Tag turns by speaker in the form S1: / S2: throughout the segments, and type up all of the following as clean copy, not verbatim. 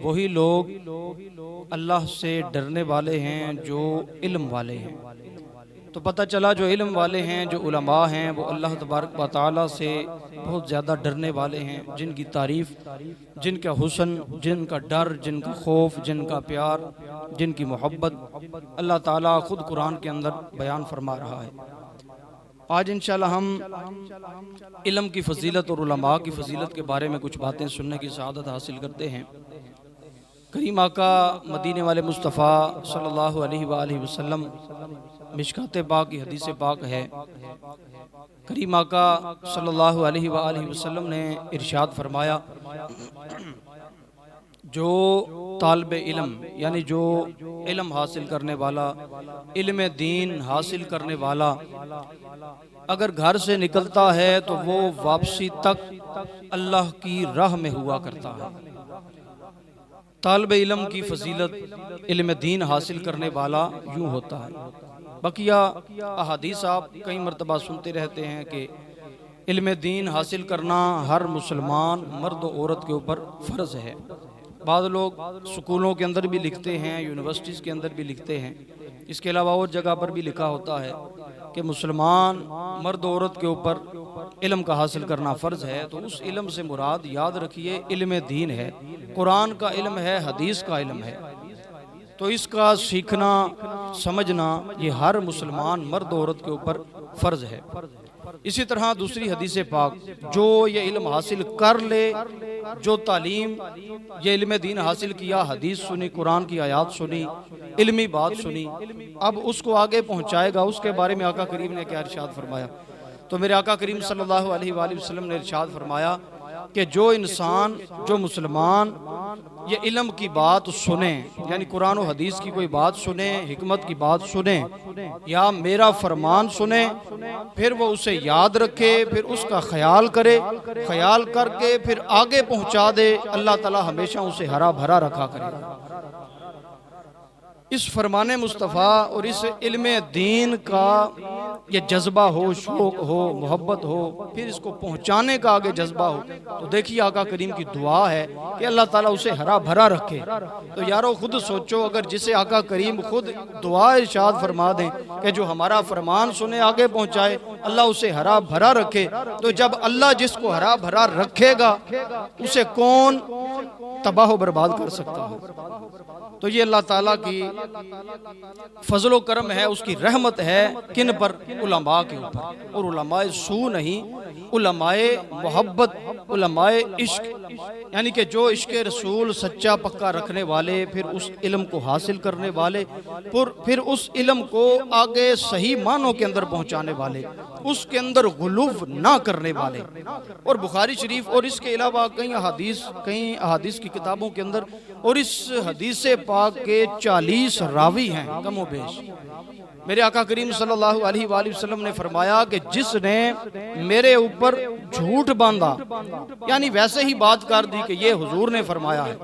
S1: वही लोग अल्लाह से डरने वाले हैं जो इल्म वाले हैं। तो पता चला जो इल्म वाले हैं, जो उलमा हैं, वो अल्लाह तबारक व तआला से बहुत ज़्यादा डरने वाले हैं, जिनकी तारीफ़, जिनका हुस्न, जिनका डर, जिनका खौफ, जिनका प्यार, जिनकी मोहब्बत अल्लाह ताला ख़ुद कुरान के अंदर बयान फरमा रहा है। आज इंशाअल्लाह हम इल्म की फ़जीलत और उलमा की फ़जीलत के बारे में कुछ बातें सुनने की सआदत हासिल करते हैं। करीम आका मदीने वाले मुस्तफ़ा सल्लल्लाहु अलैहि वसल्लम, मिशकात पाक की हदीस पाक है, करीम आका सल्लल्लाहु अलैहि वसल्लम ने इरशाद फरमाया, जो तालिब इल्म यानी जो इल्म हासिल करने वाला, इल्म दीन हासिल करने वाला अगर घर से निकलता है तो वो वापसी तक अल्लाह की राह में हुआ करता है। तालिब इल्म की फजीलत, इल्म दीन हासिल करने वाला यूँ होता है। बकिया अहादीस आप कई मरतबा सुनते रहते हैं कि इल्म दीन हासिल करना हर मुसलमान मर्द और औरत के ऊपर फ़र्ज़ है। बाद लोग स्कूलों के अंदर भी लिखते हैं, यूनिवर्सिटीज़ के अंदर भी लिखते हैं, इसके अलावा और जगह पर भी लिखा होता है कि मुसलमान मर्द औरत के ऊपर इल्म का हासिल करना फ़र्ज़ है। तो उस इल्म से मुराद याद रखिए इल्म दीन है, कुरान का इल्म है, हदीस का इल्म है। तो इसका सीखना समझना ये हर मुसलमान मर्द औरत के ऊपर फ़र्ज़ है। इसी तरह दूसरी हदीस पाक, जो ये इल्म हासिल कर ले, जो तालीम ये इल्म दीन हासिल किया, हदीस सुनी, कुरान की आयत सुनी, इल्मी बात सुनी, अब उसको आगे पहुँचाएगा, उसके बारे में आका करीम ने क्या इरशाद फरमाया। तो मेरे आका करीम सल्लल्लाहु अलैहि वसल्लम ने इरशाद फरमाया कि जो इंसान, जो मुसलमान ये इल्म की बात सुने, यानी कुरान और हदीस की कोई बात सुने, हिकमत की बात सुने या मेरा फरमान सुने, फिर वो उसे याद रखे, फिर उसका ख्याल करे, ख्याल करके फिर आगे पहुंचा दे, अल्लाह ताला हमेशा उसे हरा भरा रखा करे। इस फरमान मुस्तफ़ा और इस इल्म दीन का ये जज्बा हो, शौक़ हो, मोहब्बत हो, फिर इसको पहुँचाने का आगे जज्बा हो, तो देखिए आका करीम की दुआ है कि अल्लाह ताला उसे हरा भरा रखे। तो यारो खुद सोचो, अगर जिसे आका करीम खुद दुआ इरशाद फरमा दें कि जो हमारा फरमान सुने, आगे पहुँचाए, अल्लाह उसे हरा भरा रखे, तो जब अल्लाह जिसको हरा भरा रखेगा उसे कौन तबाह बर्बाद कर सकता हो। तो ये अल्लाह ताला की फजलो करम है, उसकी रहमत है किन पर? उलमा के ऊपर। और उलमाए सू नहीं, उलमाए मोहब्बत, उलमाए इश्क, यानी कि जो इश्क रसूल सच्चा पक्का रखने वाले, फिर उस इल्म को हासिल करने वाले, फिर उस इल्म को आगे सही मानों के अंदर पहुँचाने वाले, उसके अंदर गुलूव ना करने वाले। और बुखारी शरीफ और इसके अलावा कई अहादीस की किताबों के अंदर और इस हदीस पाक के 40 रावी हैं कमो बेश। मेरे आका करीम सल्लल्लाहु अलैहि वसल्लम ने फरमाया कि जिसने मेरे ऊपर झूठ बांधा, यानी वैसे ही बात कर दी कि ये हुजूर ने फरमाया है,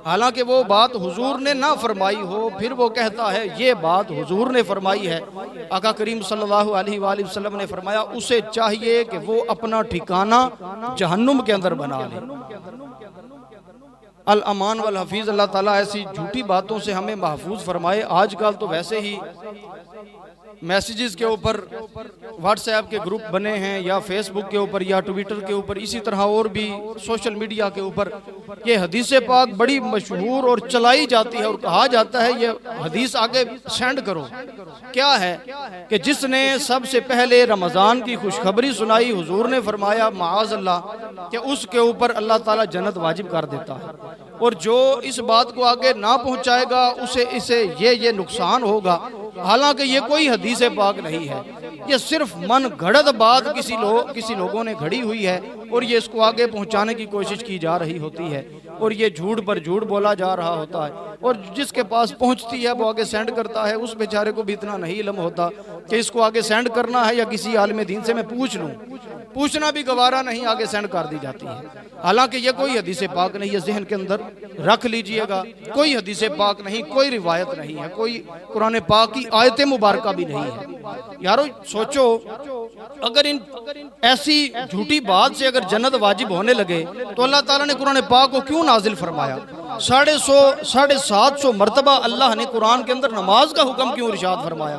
S1: हालांकि वो बात हुजूर ने ना फरमाई हो, फिर वो कहता है ये बात हुजूर ने फरमाई है। आका करीम सल्लल्लाहु अलैहि वसल्लम ने फरमाया उसे चाहिए कि वो अपना ठिकाना जहन्नुम के अंदर बना ले। अल अमान वल हफीज़, अल्लाह ताला ऐसी झूठी बातों से हमें महफूज फरमाए। आजकल तो वैसे ही मैसेजेस के ऊपर व्हाट्सएप के ग्रुप बने हैं, या फेसबुक के ऊपर, या ट्विटर के ऊपर, इसी तरह और भी सोशल मीडिया के ऊपर ये हदीस पाक बड़ी मशहूर और चलाई जाती है और कहा जाता है ये हदीस आगे सेंड करो। क्या है कि जिसने सबसे पहले रमज़ान की खुशखबरी सुनाई, हुजूर ने फरमाया माज़ अल्लाह कि उसके ऊपर अल्लाह ताला जन्नत वाजिब कर देता है, और जो इस बात को आगे ना पहुँचाएगा इसे ये नुकसान होगा। हालांकि ये कोई हदीस पाक नहीं है, ये सिर्फ मन घड़त बात किसी लोगों ने घड़ी हुई है, और ये इसको आगे पहुंचाने की कोशिश की जा रही होती है, और ये झूठ पर झूठ बोला जा रहा होता है, और जिसके पास पहुंचती है वो आगे सेंड करता है। उस बेचारे को भी इतना नहीं इल्म होता कि इसको आगे सेंड करना है या किसी आलिम दीन से मैं पूछ लूँ, पूछना भी गवारा नहीं, आगे सेंड कर दी जाती है। हालांकि ये कोई हदीस पाक नहीं है, जहन के अंदर रख लीजिएगा, कोई हदीस पाक नहीं, कोई रिवायत नहीं है, कोई कुरान पाक की आयत मुबारका भी नहीं है। यारो सोचो, अगर इन ऐसी झूठी बात से अगर जन्नत वाजिब होने लगे तो अल्लाह ताला ने कुरान पाक को क्यों नाजिल फरमाया? 750 मरतबा अल्लाह ने कुरान के अंदर नमाज का हुक्म क्यों इरशाद फरमाया?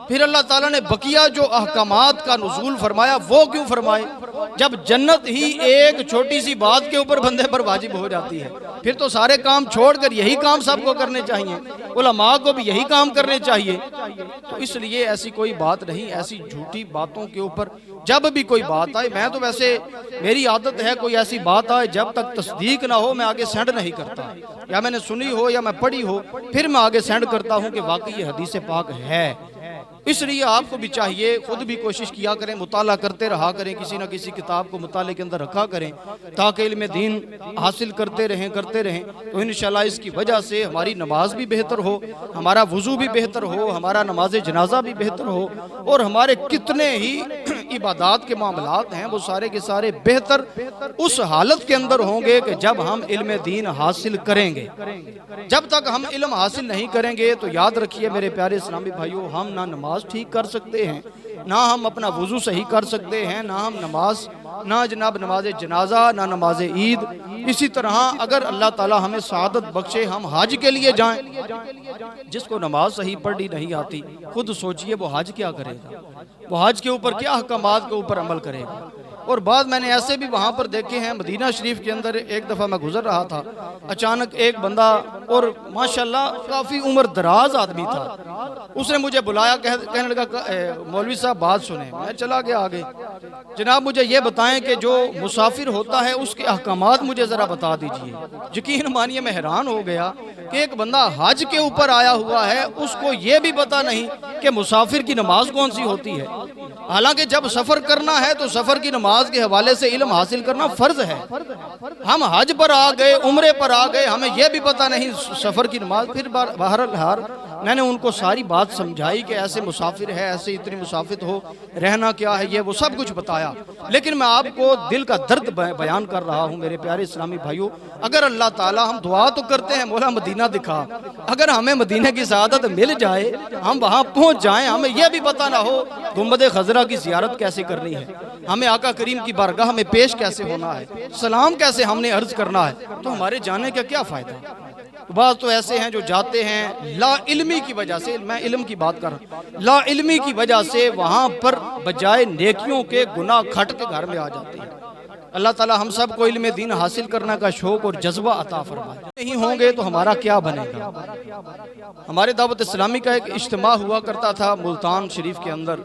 S1: फिर अल्लाह ताला ने बकिया जो अहकामात का नुज़ूल फरमाया वो क्यों फरमाए? जब जन्नत ही एक छोटी सी बात के ऊपर बंदे पर वाजिब हो जाती है, फिर तो सारे काम छोड़कर यही काम सबको करने चाहिए, उलमा को भी यही काम करने चाहिए। तो इसलिए ऐसी कोई बात नहीं, ऐसी झूठी बातों के ऊपर जब भी कोई बात आए, मैं तो वैसे मेरी आदत है कोई ऐसी बात आए जब तक तस्दीक ना हो मैं आगे सेंड नहीं करता, या मैंने सुनी हो या मैं पढ़ी हो फिर मैं आगे सेंड करता हूँ कि वाकई ये हदीस पाक है। इसलिए आपको भी चाहिए खुद भी कोशिश किया करें, मुताला करते रहा करें, किसी न किसी किताब को मुताले के अंदर रखा करें ताकि इल्म दीन हासिल करते रहें तो इंशाल्लाह इसकी वजह से हमारी नमाज भी बेहतर हो, हमारा वज़ू भी बेहतर हो, हमारा नमाज जनाजा भी बेहतर हो, और हमारे कितने ही इबादत के मामलात हैं वो सारे के सारे बेहतर उस हालत के अंदर होंगे कि जब हम इल्म दीन हासिल करेंगे। जब तक हम इल्म हासिल नहीं करेंगे तो याद रखिए मेरे प्यारे इस्लामी भाइयों, हम ना नमाज ठीक कर सकते हैं, ना हम अपना वुजू सही कर सकते हैं, ना हम ना जनाब नमाज जनाजा, ना नमाज ईद। इसी तरह अगर अल्लाह ताला हमें सआदत बख्शे हम हज के लिए जाएं, जिसको नमाज सही पढ़नी नहीं आती खुद सोचिए वो हज क्या करेगा, वो हज के ऊपर क्या अहकामात के ऊपर अमल करेगा। और बाद मैंने ऐसे भी वहाँ पर देखे हैं, मदीना शरीफ के अंदर एक दफ़ा मैं गुजर रहा था, अचानक एक बंदा और माशाल्लाह काफ़ी उम्र दराज आदमी था, उसने मुझे बुलाया, कहने लगा मौलवी साहब बात सुने। मैं चला गया आगे, जनाब मुझे ये बताएं कि जो मुसाफिर होता है उसके अहकामात मुझे ज़रा बता दीजिए। यकीन मानिए मैं हैरान हो गया कि एक बंदा हज के ऊपर आया हुआ है, उसको ये भी पता नहीं कि मुसाफिर की नमाज कौन सी होती है। हालांकि जब सफ़र करना है तो सफ़र की नमाज के हवाले से इल्म हासिल करना फ़र्ज है। हम हज पर आ गए, उम्रे पर आ गए, हमें यह भी पता नहीं सफ़र की नमाज। फिर बहरहाल मैंने उनको सारी बात समझाई कि ऐसे मुसाफिर है, ऐसे इतनी मुसाफिर हो, रहना क्या है, ये वो सब कुछ बताया। लेकिन मैं आपको दिल का दर्द बयान कर रहा हूँ मेरे प्यारे इस्लामी भाइयों। अगर अल्लाह ताला, हम दुआ तो करते हैं मौला मदीना दिखा, अगर हमें मदीने की सआदत मिल जाए, हम वहाँ पहुँच जाएं, हमें यह भी पता ना हो गुंबद खजरा की ज़ियारत कैसे करनी है, हमें आका करीम की बारगाह में पेश कैसे होना है, सलाम कैसे हमने अर्ज करना है, तो हमारे जाने का क्या फ़ायदा। बात तो ऐसे हैं जो जाते हैं ला इल्मी की वजह से, मैं इल्म की बात कर रहा हूँ, ला इल्मी की वजह से वहाँ पर बजाय नेकियों के गुनाह खट के घर में आ जाते हैं। अल्लाह ताला हम सब को इल्म दीन हासिल करने का शौक और जज्बा अता फरमाए। नहीं होंगे तो हमारा क्या बनेगा। हमारे दावत इस्लामी का एक इज्तिमा हुआ करता था मुल्तान शरीफ के अंदर,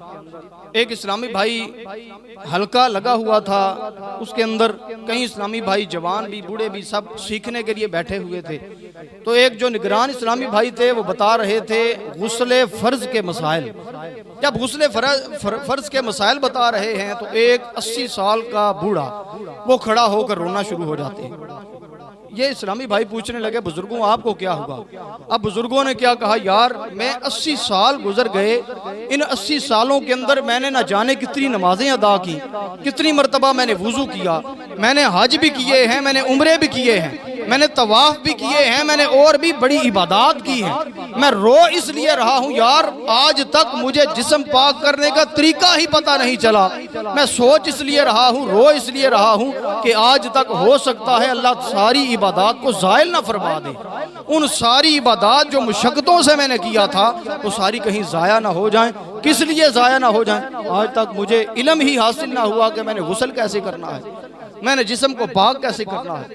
S1: एक इस्लामी भाई हल्का लगा हुआ था, उसके अंदर कई इस्लामी भाई जवान भी बूढ़े भी सब सीखने के लिए बैठे हुए थे। तो एक जो निगरान इस्लामी भाई थे वो बता रहे थे गुस्ले फ़र्ज के मसाइल। जब गुस्ले फ़र्ज के मसाइल बता रहे हैं तो एक 80 साल का बूढ़ा वो खड़ा होकर रोना शुरू हो जाते हैं। ये इस्लामी भाई पूछने लगे बुजुर्गों आपको क्या हुआ। अब बुजुर्गों ने क्या कहा, यार मैं 80 साल गुजर गए, इन 80 सालों के अंदर मैंने ना जाने कितनी नमाजें अदा की, कितनी मरतबा मैंने वुजू किया, मैंने हज भी किए हैं, मैंने उम्रे भी किए हैं, मैंने तवाफ भी किए हैं, मैंने और भी बड़ी इबादत की है। मैं रो इसलिए रहा हूँ यार, आज तक मुझे जिस्म पाक करने का तरीका ही पता नहीं चला। मैं सोच इसलिए रहा हूँ, रो इसलिए रहा हूँ कि आज तक हो सकता है अल्लाह सारी इबादत को ज़ायल ना फरमा दे। उन सारी इबादत जो मुशक्क़तों से मैंने किया था वो सारी कहीं ज़ाया ना हो जाएं। किस लिए ज़ाया ना हो जाएं, आज तक मुझे इल्म ही हासिल ना हुआ कि मैंने गुस्ल कैसे करना है, मैंने जिस्म को पाक कैसे करना है।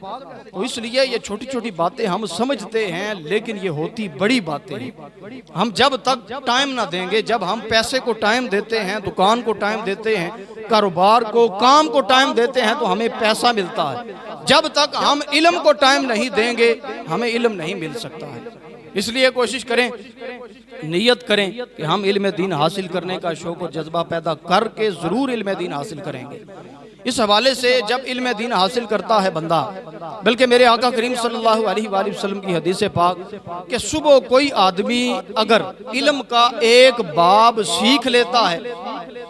S1: तो इसलिए ये छोटी छोटी बातें हम समझते हैं लेकिन ये होती बड़ी बातें हैं। हम जब तक टाइम ना देंगे, जब हम पैसे को टाइम देते हैं, दुकान को टाइम देते हैं, कारोबार को, काम को टाइम देते हैं तो हमें पैसा मिलता है। जब तक हम इल्म को टाइम नहीं देंगे हमें इल्म नहीं मिल सकता है। इसलिए कोशिश करें, नियत करें कि हम इल्म दीन हासिल करने का शौक और जज्बा पैदा करके ज़रूर इल्म दीन हासिल करेंगे। इस हवाले से जब इल्म दीन हासिल करता है बंदा, बल्कि मेरे आका करीम सल्लल्लाहु अलैहि वसल्लम की हदीस पाक कि सुबह कोई आदमी अगर इल्म का एक बाब सीख लेता है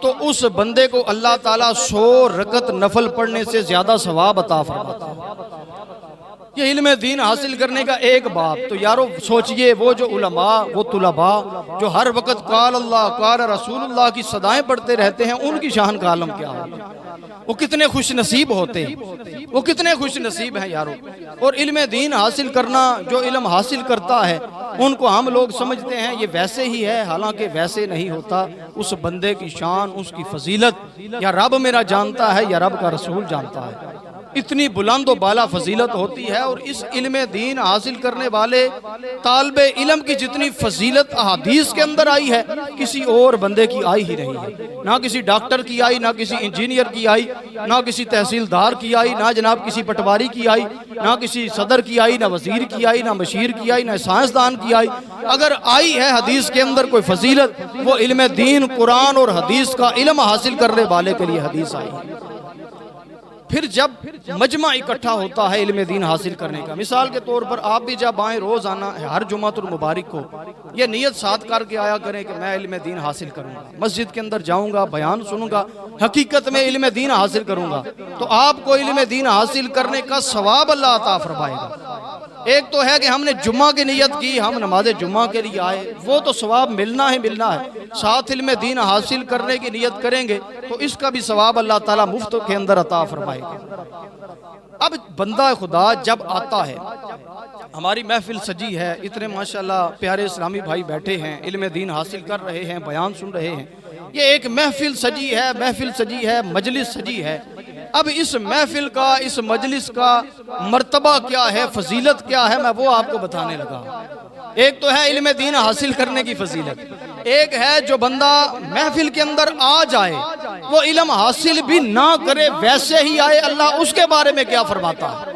S1: तो उस बंदे को अल्लाह ताला 100 रकत नफल पढ़ने से ज्यादा सवाब अता फरमाता है। ये इल्म दीन हासिल करने का एक बाब। तो यारो सोचिए, वो जो उलमा, वो तुलबा जो हर वक्त काल अल्लाह काल रसूलुल्लाह की सदाएं पढ़ते रहते हैं, उनकी शान का आलम क्या है? वो कितने खुश नसीब होते हैं, वो कितने खुश नसीब हैं यारो। और इल्म दीन हासिल करना, जो इल्म हासिल करता है उनको हम लोग समझते हैं ये वैसे ही है, हालांकि वैसे नहीं होता। उस बंदे की शान, उसकी फजीलत या रब मेरा जानता है या रब का रसूल जानता है। इतनी बुलंद और बाला फजीलत होती है। और इस इल्म दीन हासिल करने वाले तालिबे इल्म की जितनी फजीलत अहादीस के अंदर आई है, किसी और बंदे की आई ही नहीं है। ना किसी डॉक्टर की आई, ना किसी इंजीनियर की आई, ना किसी तहसीलदार की आई, ना जनाब किसी पटवारी की आई, ना किसी सदर की आई, ना वजीर की आई, ना मशीर की आई, ना साइंसदान की आई। अगर आई है हदीस के अंदर कोई फजीलत, वो इल्म दीन, कुरान और हदीस का इल्म हासिल करने वाले के लिए हदीस आई है। फिर जब मजमा इकट्ठा होता है इल्म दीन हासिल करने का, मिसाल के तौर पर आप भी जब आए रोजाना हर जुमातुल मुबारक को ये नियत साथ करके आया करें कि मैं इल्म दीन हासिल करूंगा, मस्जिद के अंदर जाऊंगा, बयान सुनूंगा, हकीकत में इल्म दीन हासिल करूंगा, तो आपको इल्म दीन हासिल करने का सवाब अल्लाह अता फरमाएगा। एक तो है कि हमने जुम्मा की नियत की, हम नमाज जुम्मा के लिए आए, वो तो सवाब मिलना ही मिलना है। साथ इल्म दीन हासिल करने की नियत करेंगे तो इसका भी सवाब अल्लाह ताला मुफ्त के अंदर अता फरमाएगा। अब बंदा खुदा जब आता है, हमारी महफिल सजी है, इतने माशाल्लाह प्यारे इस्लामी भाई बैठे हैं, इल्म दीन हासिल कर रहे हैं, बयान सुन रहे हैं, ये एक महफिल सजी है, महफिल सजी है, मजलिस सजी है। अब इस महफिल का, इस मजलिस का मर्तबा क्या है, फजीलत क्या है, मैं वो आपको बताने लगा। एक तो है इल्म दीन हासिल करने की फजीलत, एक है जो बंदा महफिल के अंदर आ जाए, वो इल्म हासिल भी ना करे वैसे ही आए, अल्लाह उसके बारे में क्या फरमाता है।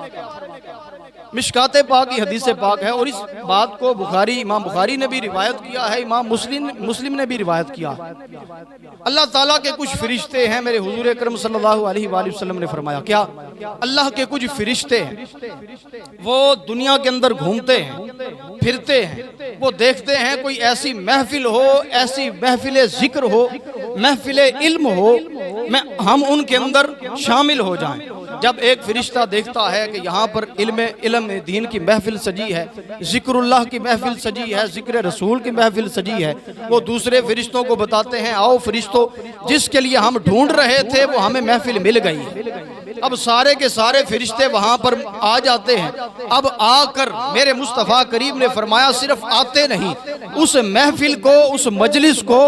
S1: मिशकाते पाक की हदीस पाक है और इस बात को बुखारी, इमाम बुखारी ने भी रिवायत किया है, इमाम मुस्लिम ने भी रिवायत किया। अल्लाह ताला के कुछ फरिश्ते हैं, मेरे हुजूर अकरम सल्लल्लाहु अलैहि वसल्लम ने फरमाया, क्या अल्लाह के कुछ फरिश्ते हैं, वो दुनिया के अंदर घूमते हैं, फिरते हैं, वो देखते हैं कोई ऐसी महफिल हो, ऐसी महफिल जिक्र हो, महफिल इल्म हो, हम उनके अंदर शामिल हो जाएं। जब एक फरिश्ता देखता है कि यहाँ पर इल्म दीन की महफिल सजी है, जिक्रुल्लाह की महफिल सजी है, जिक्र रसूल की महफिल सजी है, वो दूसरे फरिश्तों को बताते हैं, आओ फरिश्तों, जिसके लिए हम ढूंढ रहे थे वो हमें महफिल मिल गई है। अब सारे के सारे फरिश्ते वहां पर आ जाते हैं। अब आकर मेरे मुस्तफ़ा करीम ने फरमाया, सिर्फ आते नहीं, उस महफिल को, उस मजलिस को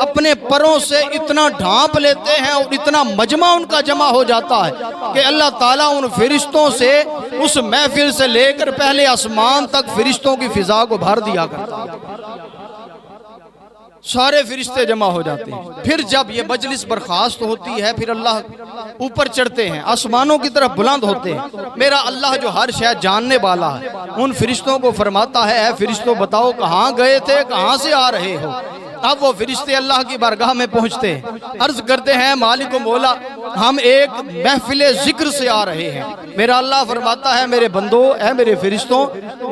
S1: अपने परों से इतना ढांप लेते हैं और इतना मजमा उनका जमा हो जाता है कि अल्लाह ताला उन फरिश्तों से, उस महफिल से लेकर पहले आसमान तक फरिश्तों की फिजा को भर दिया करता है। सारे फरिश्ते जमा हो जाते हैं। फिर जब ये मजलिस बर्खास्त होती है, फिर अल्लाह ऊपर चढ़ते हैं, आसमानों की तरफ बुलंद होते हैं। मेरा अल्लाह जो हर शय जानने वाला है, उन फरिश्तों को फरमाता है, फरिश्तों बताओ कहाँ गए थे, कहाँ से आ रहे हो। अब वो फरिश्ते अल्लाह की बारगाह में पहुंचते हैं, अर्ज करते हैं, मालिक मौला, हम एक महफिल जिक्र से आ रहे हैं। मेरा अल्लाह फरमाता है, मेरे बंदो, ऐ मेरे फरिश्तों,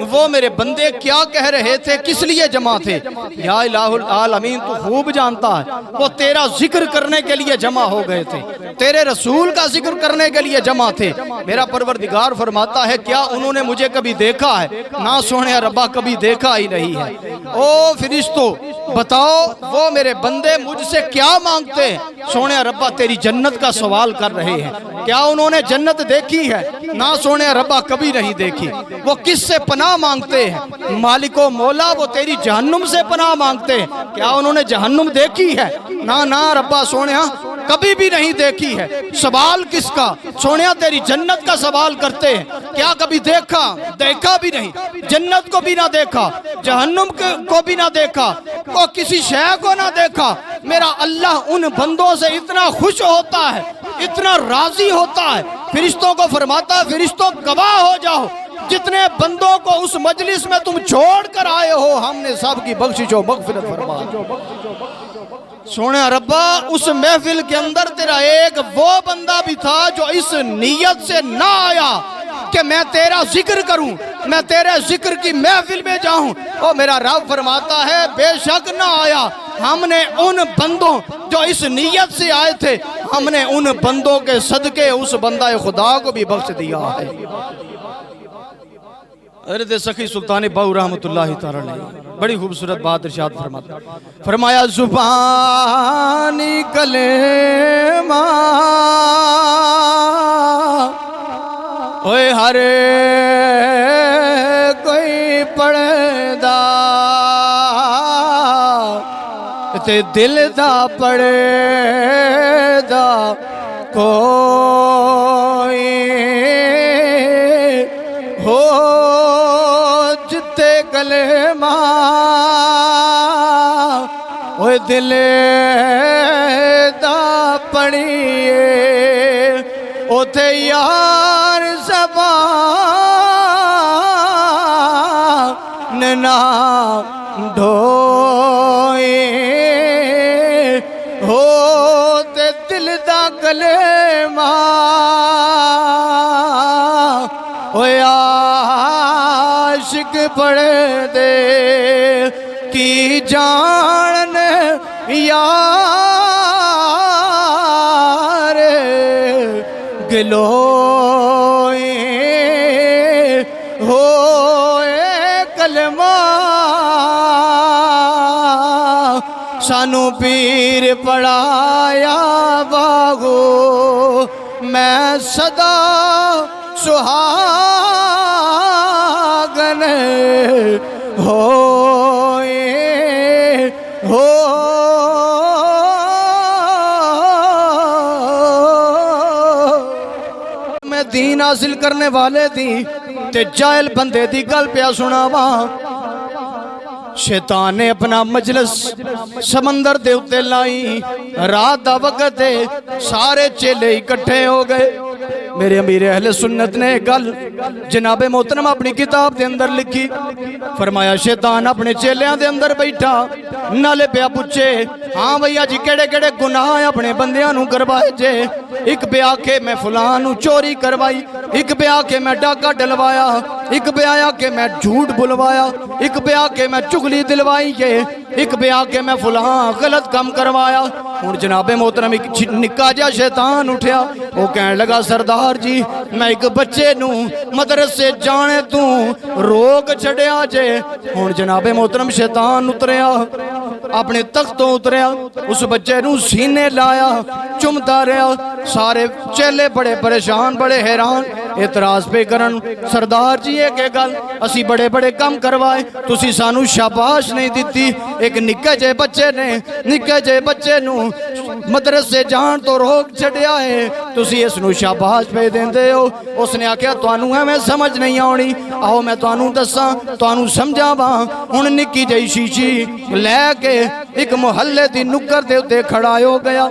S1: वो मेरे बंदे क्या कह रहे थे, किस लिए जमा थे, या इलाहुल आलमीन तू खूब जानता है, वो तेरा जिक्र करने के लिए जमा हो गए थे, तेरे रसूल का जिक्र करने के लिए जमा थे। मेरा परवरदिगार फरमाता है, क्या उन्होंने मुझे कभी देखा है? ना सोने रब्बा, कभी देखा ही नहीं है। ओ फरिश्तों बताओ, वो मेरे बंदे मुझसे क्या मांगते हैं? सोने रब्बा तेरी जन्नत का सवाल कर रहे हैं। क्या उन्होंने जन्नत देखी है? ना सोने रब्बा, कभी नहीं देखी। वो किससे पनाह मांगते हैं? मालिको मौला, वो तेरी जहन्नुम से पनाह मांगते हैं। क्या उन्होंने जहन्नुम देखी है? ना ना रब्बा सोनिया, कभी भी नहीं देखी है। सवाल किसका? सोनिया तेरी जन्नत का सवाल करते हैं। क्या कभी देखा? देखा भी नहीं। जन्नत को भी ना देखा, जहन्नुम को भी ना देखा, को किसी शय को ना देखा। मेरा अल्लाह उन बंदों से इतना खुश होता है, इतना राजी होता है, फरिश्तों को फरमाता है, फरिश्तों गवाह हो जाओ, जितने बंदों को उस मजलिस में तुम छोड़ कर आए हो, हमने सब की बख्शिश व मगफिरत फरमा। सोने रब्बा, उस महफिल के अंदर तेरा एक वो बंदा भी था जो इस नीयत से ना आया कि मैं तेरा जिक्र करूं, मैं तेरे जिक्र की महफिल में जाऊं। और मेरा रब फरमाता है, बेशक ना आया। हमने उन बंदों जो इस नीयत से आए थे, हमने उन बंदों के सदके उस बंदा खुदा को भी बख्श दिया है। हज़रत सखी सुल्तान बाऊ रहमतुल्लाहि तआला अलैह बड़ी खूबसूरत बात इरशाद फरमाता, फरमाया जुबानी कलेमा ओए हरे कोई पढ़दा ते दिल दा पढ़दा कोई हो जिते कलेमा ओए दिल दा पढ़िए ओथे यार ज़बान ना ढोए हो ते दिल दा कलेमा ओए आशिक पढ़े दे की जान यार गिलोए होए कलमा सानू पीर पढ़ाया बागो मैं सदा सुहागन होए हो मैं दीन हासिल करने वाले दी ते जाहिल बंदे दी गल पिया सुनावा। शैतान ने अपना मजलिस समंदर दे उत्ते लाई, रात दा वक्त सारे चेले इकट्ठे हो गए। मेरे अमीर अहले सुन्नत ने गल जनाबे मोहतरम अपनी किताब के अंदर लिखी, फरमाया शैतान अपने चेलियां दे अंदर बैठा नाले पिया पूछे, हाँ भैया जी केड़े केड़े गुनाह अपने बंदियां नू करवाए जे। एक पे आके मैं फलां नू चोरी करवाई, एक पे आके मैं डाका डलवाया, एक पे आया के मैं झूठ बुलवाया, एक पे आके मैं चुगली दिलवाई है, एक पे आके मैं फलां गलत काम करवाया। हुण जनाबे मोहतरम एक निक्का जिहा शैतान उठया, वो कहने लगा सरदार जी मैं एक बच्चे नू मदरसे जाने तू रोक छड़िया जे। हुण जनाबे मोहतरम शैतान उतरिया अपने तख्त तो उतरिया, उस बच्चे नू सीने लाया चुमता रहा। सारे चेले बड़े परेशान बड़े हैरान एतराज पे करन, सरदार जी एक गल असी बड़े बड़े काम करवाए तुसी सानू शाबाश नहीं दिती। एक निक्के जे बच्चे नू मदरसे जान तो रोक छड़िया है, तुसी इसनू शाबाश पे देंदे हो। उसने आख्या तुहानू एवें समझ नहीं आउणी, आओ मैं तुहानू दसां तुहानू समझावा। हुण निक्की जही शीशी लैके एक मुहल्ले दी नुक्कर दे उत्ते खड़ा हो गया।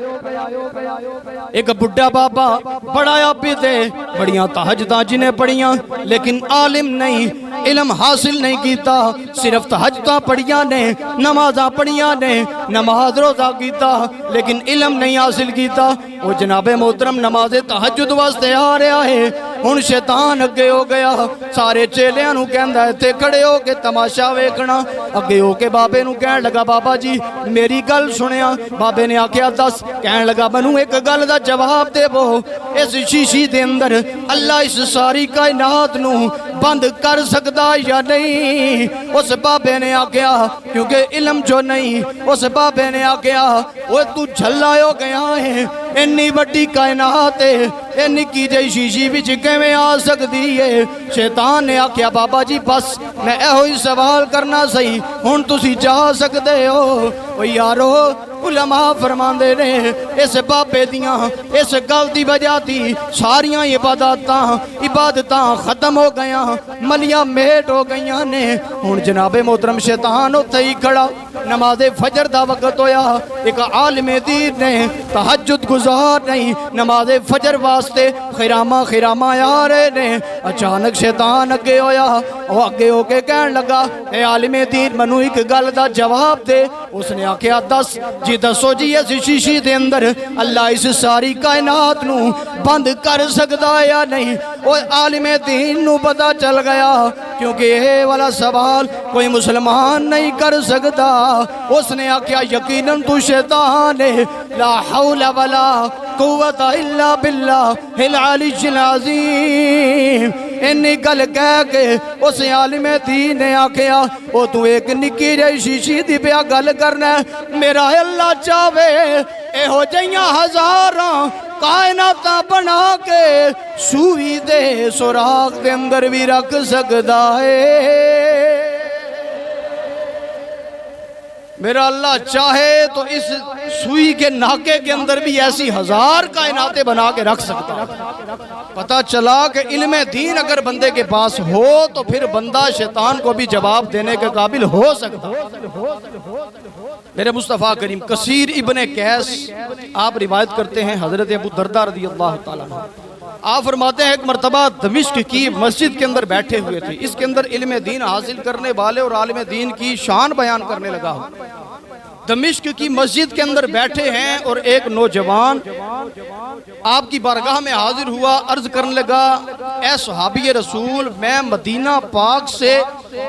S1: एक बुढ़ा बाबा पढ़ाया भी थे, बड़ियां तहज्जुदां जिन्हें पढ़ियां लेकिन आलिम नहीं, इल्म हासिल नहीं किया। सिर्फ तहज्जुदां पढ़ियां ने, नमाज़ां पढ़ियां ने, नमाज रोज़ा कीता लेकिन इल्म नहीं हासिल किया। वो जनाबे मोहतरम नमाज़े तहज्जुद वास्ते आ रहा है। हुण शैतान अगे हो गया, सारे चेलियां नू कहंदा इत्थे खड़े हो के तमाशा वेखना। अगे हो के बाबे नू कहण लगा बाबा जी मेरी गल सुनिया। बाबे ने आख्या दस। कहण लगा मैनू एक गल दा जवाब देवो, इस शीशी दे अंदर अल्लाह इस सारी कायनात नू बंद कर सकदा या नहीं? उस बाबे ने आख्या क्योंकि इल्म जो नहीं, उस बाबे ने आख्या ओए तू झल्ला हो गया है, इन्नी वड्डी कायनात है निक्की जी शीशी विच किवें आ सकदी है? शैतान ने आख्या बाबा जी बस मैं एहो ही सवाल करना सही, हुण तुसी जा सकदे हो। ओ यारो उलमा फरमांदे ने इस बाबे दियां इस गल दी वजह थी सारियां इबादतां खत्म हो गईयां, मलियां मेट हो गईयां ने। हुण जनाबे मोहतरम शैतान उत्थे ही खड़ा, नमाज़े फजर दा वक्त होया। एक आलिमे दीन ने तहज्जुद गुजार नहीं, नमाज़े फजर वास्ते खिरामा आ रहे ने। अचानक शैतान अगे होया, वो अगे होके कहन लगा ए आलिमे दीन मैनू एक गल दा जवाब दे। उसने आख्या दस जी दसो जी इस शीशी दे अंदर अल्लाह इस सारी कायनात नू बंद कर सकदा या नहीं? वो आलिमे दीन नू पता चल गया क्योंकि ये वाला सवाल कोई मुसलमान नहीं कर सकता। उसने आख्या यकीनन तू शैतान है, ला हौला वला कुव्वता इल्ला बिल्लाहिल अलीय्यिल अज़ीम। इन्नी गल कह के उस आलिमे दीन ने आखिया ओ तू एक निक्की जी शीशी दी पिया गल करना, मेरा अल्लाह चाहे एहो जइयां हजारां कायनात बना के सूई दे सुराख दे अंदर भी रख सकदा है। मेरा अल्लाह चाहे तो इस सुई के नाके के अंदर भी ऐसी हजार कायनातें बना के रख सकता है। पता चला कि इल्मे दीन अगर बंदे के पास हो तो फिर बंदा शैतान को भी जवाब देने के काबिल हो सकता है। मेरे मुस्तफ़ा करीम कसीर इब्ने कैस आप रिवायत करते हैं हजरत अबू दरदा रज़ी अल्लाह ताला अन्हु, आप फरमाते हैं एक मरतबा दमिश्क की मस्जिद के अंदर बैठे हुए थे। इसके अंदर इल्मे दीन हासिल करने वाले और आलिम दीन की शान बयान करने लगा हूँ। दमिश्क की मस्जिद के अंदर बैठे हैं और एक नौजवान आपकी बारगाह में हाजिर हुआ, अर्ज करने लगा, ए सहाबी रसूल, मैं मदीना पाक से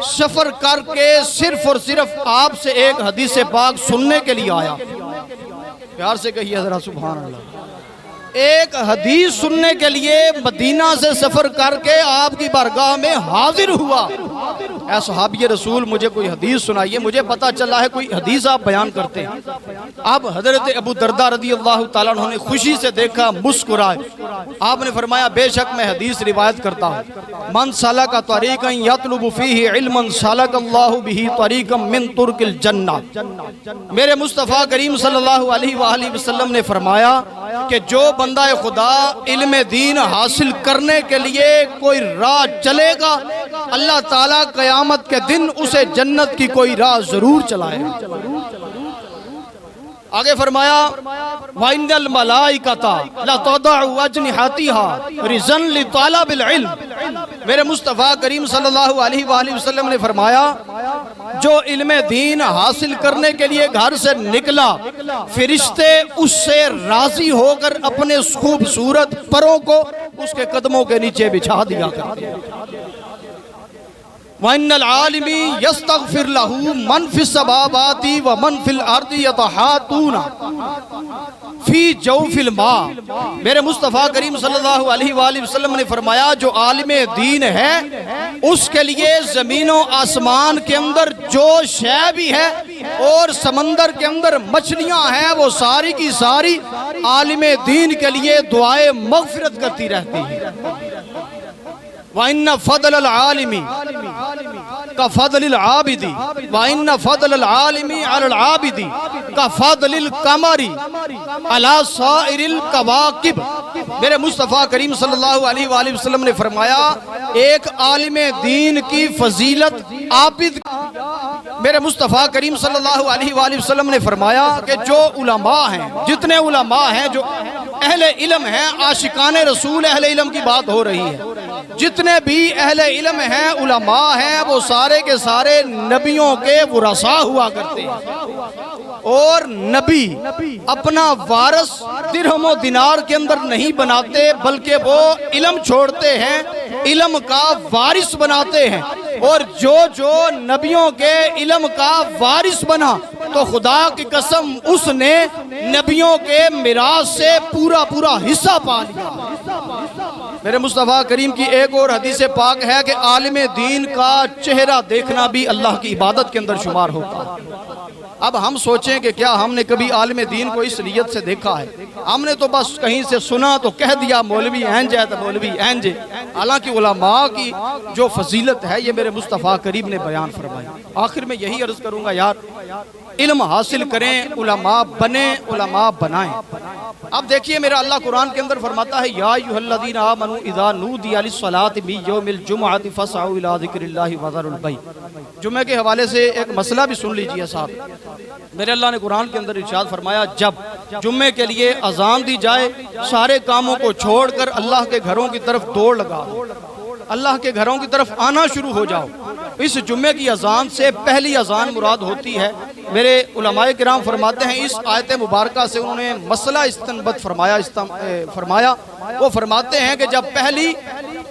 S1: सफर करके सिर्फ और सिर्फ आपसे एक हदीस पाक सुनने के लिए आया। प्यार से कहिए जरा सुभान अल्लाह। एक हदीस सुनने के लिए मदीना से सफर करके आपकी बारगाह में हाजिर हुआ। ऐ सहाबी रसूल, मुझे कोई हदीस सुनाइए, मुझे पता चला है कोई हदीस आप बयान करते हैं। अब हजरत अबू दरदा रज़ी अल्लाह ताला अन्हु ने खुशी से देखा, मुस्कुराए। आपने फरमाया, बेशक मैं हदीस रिवायत करता हूँ। मन सलका तरीक़न यतलुबु फीही इल्मन सलकल्लाहु बिही तरीक़न मिन तुरकिल जन्नह। मेरे मुस्तफ़ा करीम सल्लल्लाहु अलैहि वसल्लम ने फरमाया कि जो बंदा खुदा इल्मे दीन हासिल करने के लिए कोई राह चलेगा, अल्लाह ताला क़यामत के दिन उसे जन्नत की कोई राह जरूर चलाएगा। आगे फरमाया, वाइनल मलाइकता ला तदउ अजनिहातिहा रिजन लितालिबिल इल्म। मेरे मुस्तफ़ा करीम सल्लल्लाहु अलैहि वसल्लम ने फरमाया, जो इल्मे दीन हासिल करने के लिए घर से निकला, फिरिश्ते उससे राजी होकर अपने खूबसूरत परों को उसके कदमों के नीचे बिछा दिया करते हैं। वन्नल आलिमी यस्तगफिर लहू मन फिस समावाति व मन फिल अर्दि यतहातूना फी जौफिल मा। मेरे मुस्तफ़ा करीम सल्लल्लाहु अलैहि वसल्लम ने फरमाया, जो आलिमे दीन है उसके लिए ज़मीनों आसमान के अंदर जो शय भी है और समंदर के अंदर मछलियां हैं, वो सारी की सारी आलिमे दीन के लिए दुआए मग़फ़िरत करती रहती है। वाइन्ना फदल आलिमी का फदलिल आबिदी वाइन्ना फदल आलिमी अलल आबिदी का फदलिल कमरी अला साइरिल कवाकिब। मेरे मुस्तफ़ा करीम सल्लल्लाहु अलैहि वसल्लम ने फरमाया, एक आलिमे दीन की फजीलत आबिद। मेरे मुस्तफ़ा करीम सल्लल्लाहु अलैहि वसल्लम ने फरमाया कि जो उलमा हैं, जितने उलमा हैं, जो अहले इल्म हैं, आशिकाने रसूल अहले इल्म की बात हो रही है, जितने भी अहले इल्म हैं, उलमा हैं, वो सारे के सारे नबियों के वरसा हुआ करते हैं। और नबी अपना वारस दिरहम व दिनार के अंदर नहीं बनाते, बल्कि वो इल्म छोड़ते हैं, इल्म का वारिस बनाते हैं। और जो जो नबियों के इल्म का वारिस बना, तो खुदा की कसम उसने नबियों के मिरास से पूरा पूरा हिस्सा पा लिया। मेरे मुस्तफ़ा करीम की एक और हदीस पाक है कि आलिम दीन का चेहरा देखना भी अल्लाह की इबादत के अंदर शुमार होता है। अब हम सोचें कि क्या हमने कभी आलिम दीन को इस नीयत से देखा है? हमने तो बस कहीं से सुना तो कह दिया मौलवी एंज है तो मौलवी एंज है। हालांकि उलमा की जो फजीलत है ये मेरे मुस्तफ़ा करीम ने बयान फरमाई। आखिर में यही अर्ज करूँगा, यार इल्म हासिल करें, उलमा बने, उलमा बनाएं। अब देखिए मेरा अल्लाह कुरान के अंदर फरमाता है, या अय्युहल्लज़ीना आमनू इज़ा नूदिया लिस्सलाति मिन यौमिल जुमअति फसअू इला ज़िक्रिल्लाहि वज़रुल बैअ। जुमे के हवाले से एक मसला भी सुन लीजिए साहब। मेरे अल्लाह ने कुरान के अंदर इरशाद फरमाया, जब जुम्मे के लिए अजान दी जाए, सारे कामों को छोड़कर अल्लाह के घरों की तरफ दौड़ लगा, अल्लाह के घरों की तरफ आना शुरू हो जाओ। इस जुम्मे की अजान से पहली अजान मुराद होती है। मेरे उलमाए किराम फरमाते हैं, इस आयत मुबारका से उन्होंने मसला इस्तंबत फरमाया। वो फरमाते हैं कि जब पहली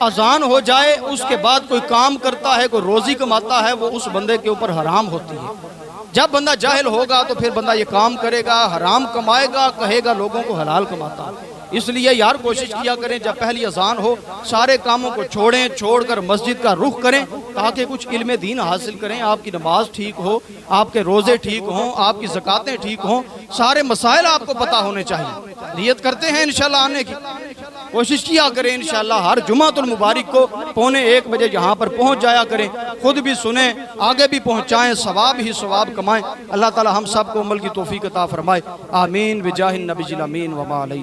S1: अजान हो जाए, उसके बाद कोई काम करता है, कोई रोज़ी कमाता है, वो उस बंदे के ऊपर हराम होती है। जब बंदा जाहिल होगा तो फिर बंदा ये काम करेगा, हराम कमाएगा, कहेगा लोगों को हलाल कमाता। इसलिए यार कोशिश किया करें जब पहली अजान हो सारे कामों को छोड़ें, छोड़कर मस्जिद का रुख करें ताकि कुछ इल्म दीन हासिल करें, आपकी नमाज ठीक हो, आपके रोजे ठीक हों, आपकी ज़कातें ठीक हों, सारे मसाइल आपको पता होने चाहिए। नियत करते हैं इंशाल्लाह आने की, कोशिश किया करें इंशाल्लाह हर जुमातुल मुबारक को 12:45 बजे यहाँ पर पहुँच जाया करें, खुद भी सुने, आगे भी पहुँचाएं, सवाब ही सवाब कमाएं। अल्लाह ताला हम सब को अमल की तौफीक अता फरमाए। आमीन बिजाहिन नबी अमीन व मा अलैना।